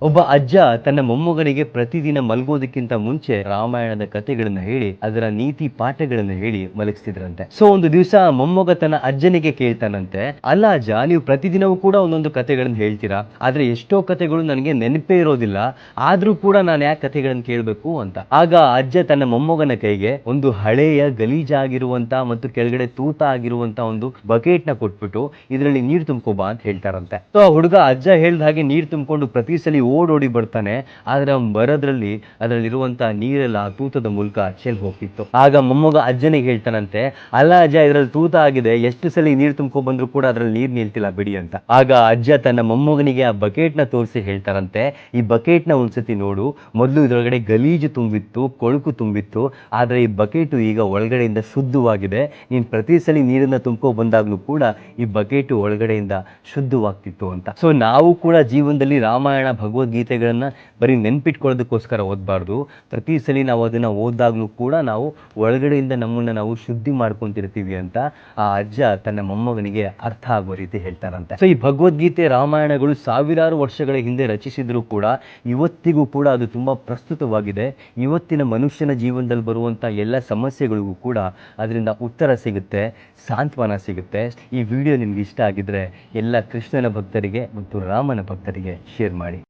ಒಬ್ಬ ಅಜ್ಜ ತನ್ನ ಮೊಮ್ಮಗನಿಗೆ ಪ್ರತಿದಿನ ಮಲಗೋದಕ್ಕಿಂತ ಮುಂಚೆ ರಾಮಾಯಣದ ಕಥೆಗಳನ್ನ ಹೇಳಿ ಅದರ ನೀತಿ ಪಾಠಗಳನ್ನ ಹೇಳಿ ಮಲಗಿಸ್ತಿದ್ರಂತೆ. ಸೊ ಒಂದು ದಿವಸ ಮೊಮ್ಮಗ ತನ್ನ ಅಜ್ಜನಿಗೆ ಕೇಳ್ತಾನಂತೆ, ಅಲ್ಲ ಅಜ್ಜ, ನೀವು ಪ್ರತಿದಿನವೂ ಕೂಡ ಒಂದೊಂದು ಕಥೆಗಳನ್ನ ಹೇಳ್ತೀರಾ, ಆದ್ರೆ ಎಷ್ಟೋ ಕಥೆಗಳು ನನಗೆ ನೆನಪೇ ಇರೋದಿಲ್ಲ, ಆದ್ರೂ ಕೂಡ ನಾನು ಯಾಕೆ ಕಥೆಗಳನ್ನ ಕೇಳಬೇಕು ಅಂತ. ಆಗ ಅಜ್ಜ ತನ್ನ ಮೊಮ್ಮಗನ ಕೈಗೆ ಒಂದು ಹಳೆಯ ಗಲೀಜಾಗಿರುವಂತ ಮತ್ತು ಕೆಳಗಡೆ ತೂತ ಆಗಿರುವಂತ ಒಂದು ಬಕೆಟ್ ನ ಕೊಟ್ಬಿಟ್ಟು ಇದರಲ್ಲಿ ನೀರು ತುಂಬ್ಕೋಬಾ ಅಂತ ಹೇಳ್ತಾರಂತೆ. ಸೊ ಆ ಹುಡುಗ ಅಜ್ಜ ಹೇಳ್ದ ಹಾಗೆ ನೀರು ತುಂಬಿಕೊಂಡು ಪ್ರತಿ ಸಲ ಓಡೋಡಿ ಬರ್ತಾನೆ. ಆದ್ರೆ ಅವ್ನು ಬರೋದ್ರಲ್ಲಿ ಅದರಲ್ಲಿರುವಂತಹ ನೀರೆಲ್ಲ ತೂತದ ಮೂಲಕ ಚೆಲ್ ಹೋಗ್ತಿತ್ತು. ಆಗ ಮೊಮ್ಮಗ ಅಜ್ಜನಿಗೆ ಹೇಳ್ತಾನಂತೆ, ಅಲ್ಲ ಅಜ್ಜ, ಇದ್ರಲ್ಲಿ ತೂತ ಆಗಿದೆ, ಎಷ್ಟು ಸಲ ನೀರು ತುಂಬ್ಕೊ ಬಂದ್ರು ಕೂಡ ಅದ್ರಲ್ಲಿ ನೀರ್ ನಿಲ್ತಿಲ್ಲ ಬಿಡಿ ಅಂತ. ಆಗ ಅಜ್ಜ ತನ್ನ ಮೊಮ್ಮಗನಿಗೆ ಆ ಬಕೆಟ್ ನ ತೋರಿಸಿ ಹೇಳ್ತಾರಂತೆ, ಈ ಬಕೆಟ್ ನ ಒಂದ್ಸತಿ ನೋಡು, ಮೊದಲು ಇದ್ರೊಳಗಡೆ ಗಲೀಜು ತುಂಬಿತ್ತು, ಕೊಳುಕು ತುಂಬಿತ್ತು, ಆದ್ರೆ ಈ ಬಕೆಟು ಈಗ ಒಳಗಡೆಯಿಂದ ಶುದ್ಧವಾಗಿದೆ. ನೀನ್ ಪ್ರತಿ ಸಲ ನೀರನ್ನ ತುಂಬ್ಕೊ ಬಂದಾಗ್ಲೂ ಕೂಡ ಈ ಬಕೆಟು ಒಳಗಡೆಯಿಂದ ಶುದ್ಧವಾಗ್ತಿತ್ತು ಅಂತ. ಸೊ ನಾವು ಕೂಡ ಜೀವನದಲ್ಲಿ ರಾಮಾಯಣ ಭಗವದ್ಗೀತೆಗಳನ್ನ ಬರೀ ನೆನ್ಪಿಟ್ಕೊಳ್ಳೋದಕ್ಕೋಸ್ಕರ ಓದಬಾರ್ದು. ಪ್ರತಿ ಸಲ ನಾವು ಅದನ್ನ ಓದಾಗ್ಲೂ ಕೂಡ ನಾವು ಒಳಗಡೆಯಿಂದ ನಮ್ಮನ್ನ ನಾವು ಶುದ್ಧಿ ಮಾಡ್ಕೊಂತಿರ್ತೀವಿ ಅಂತ ಆ ಅಜ್ಜ ತನ್ನ ಮೊಮ್ಮಗನಿಗೆ ಅರ್ಥ ಆಗುವ ರೀತಿ ಹೇಳ್ತಾರಂತೆ. ಸೊ ಈ ಭಗವದ್ಗೀತೆ ರಾಮಾಯಣಗಳು ಸಾವಿರಾರು ವರ್ಷಗಳ ಹಿಂದೆ ರಚಿಸಿದ್ರು ಕೂಡ ಇವತ್ತಿಗೂ ಕೂಡ ಅದು ತುಂಬಾ ಪ್ರಸ್ತುತವಾಗಿದೆ. ಇವತ್ತಿನ ಮನುಷ್ಯನ ಜೀವನದಲ್ಲಿ ಬರುವಂತ ಎಲ್ಲ ಸಮಸ್ಯೆಗಳಿಗೂ ಕೂಡ ಅದರಿಂದ ಉತ್ತರ ಸಿಗುತ್ತೆ, ಸಾಂತ್ವನ ಸಿಗುತ್ತೆ. ಈ ವಿಡಿಯೋ ನಿಮ್ಗೆ ಇಷ್ಟ ಆಗಿದ್ರೆ ಎಲ್ಲ ಕೃಷ್ಣನ ಭಕ್ತರಿಗೆ ಮತ್ತು ರಾಮನ ಭಕ್ತರಿಗೆ ಶೇರ್ ಮಾಡಿ.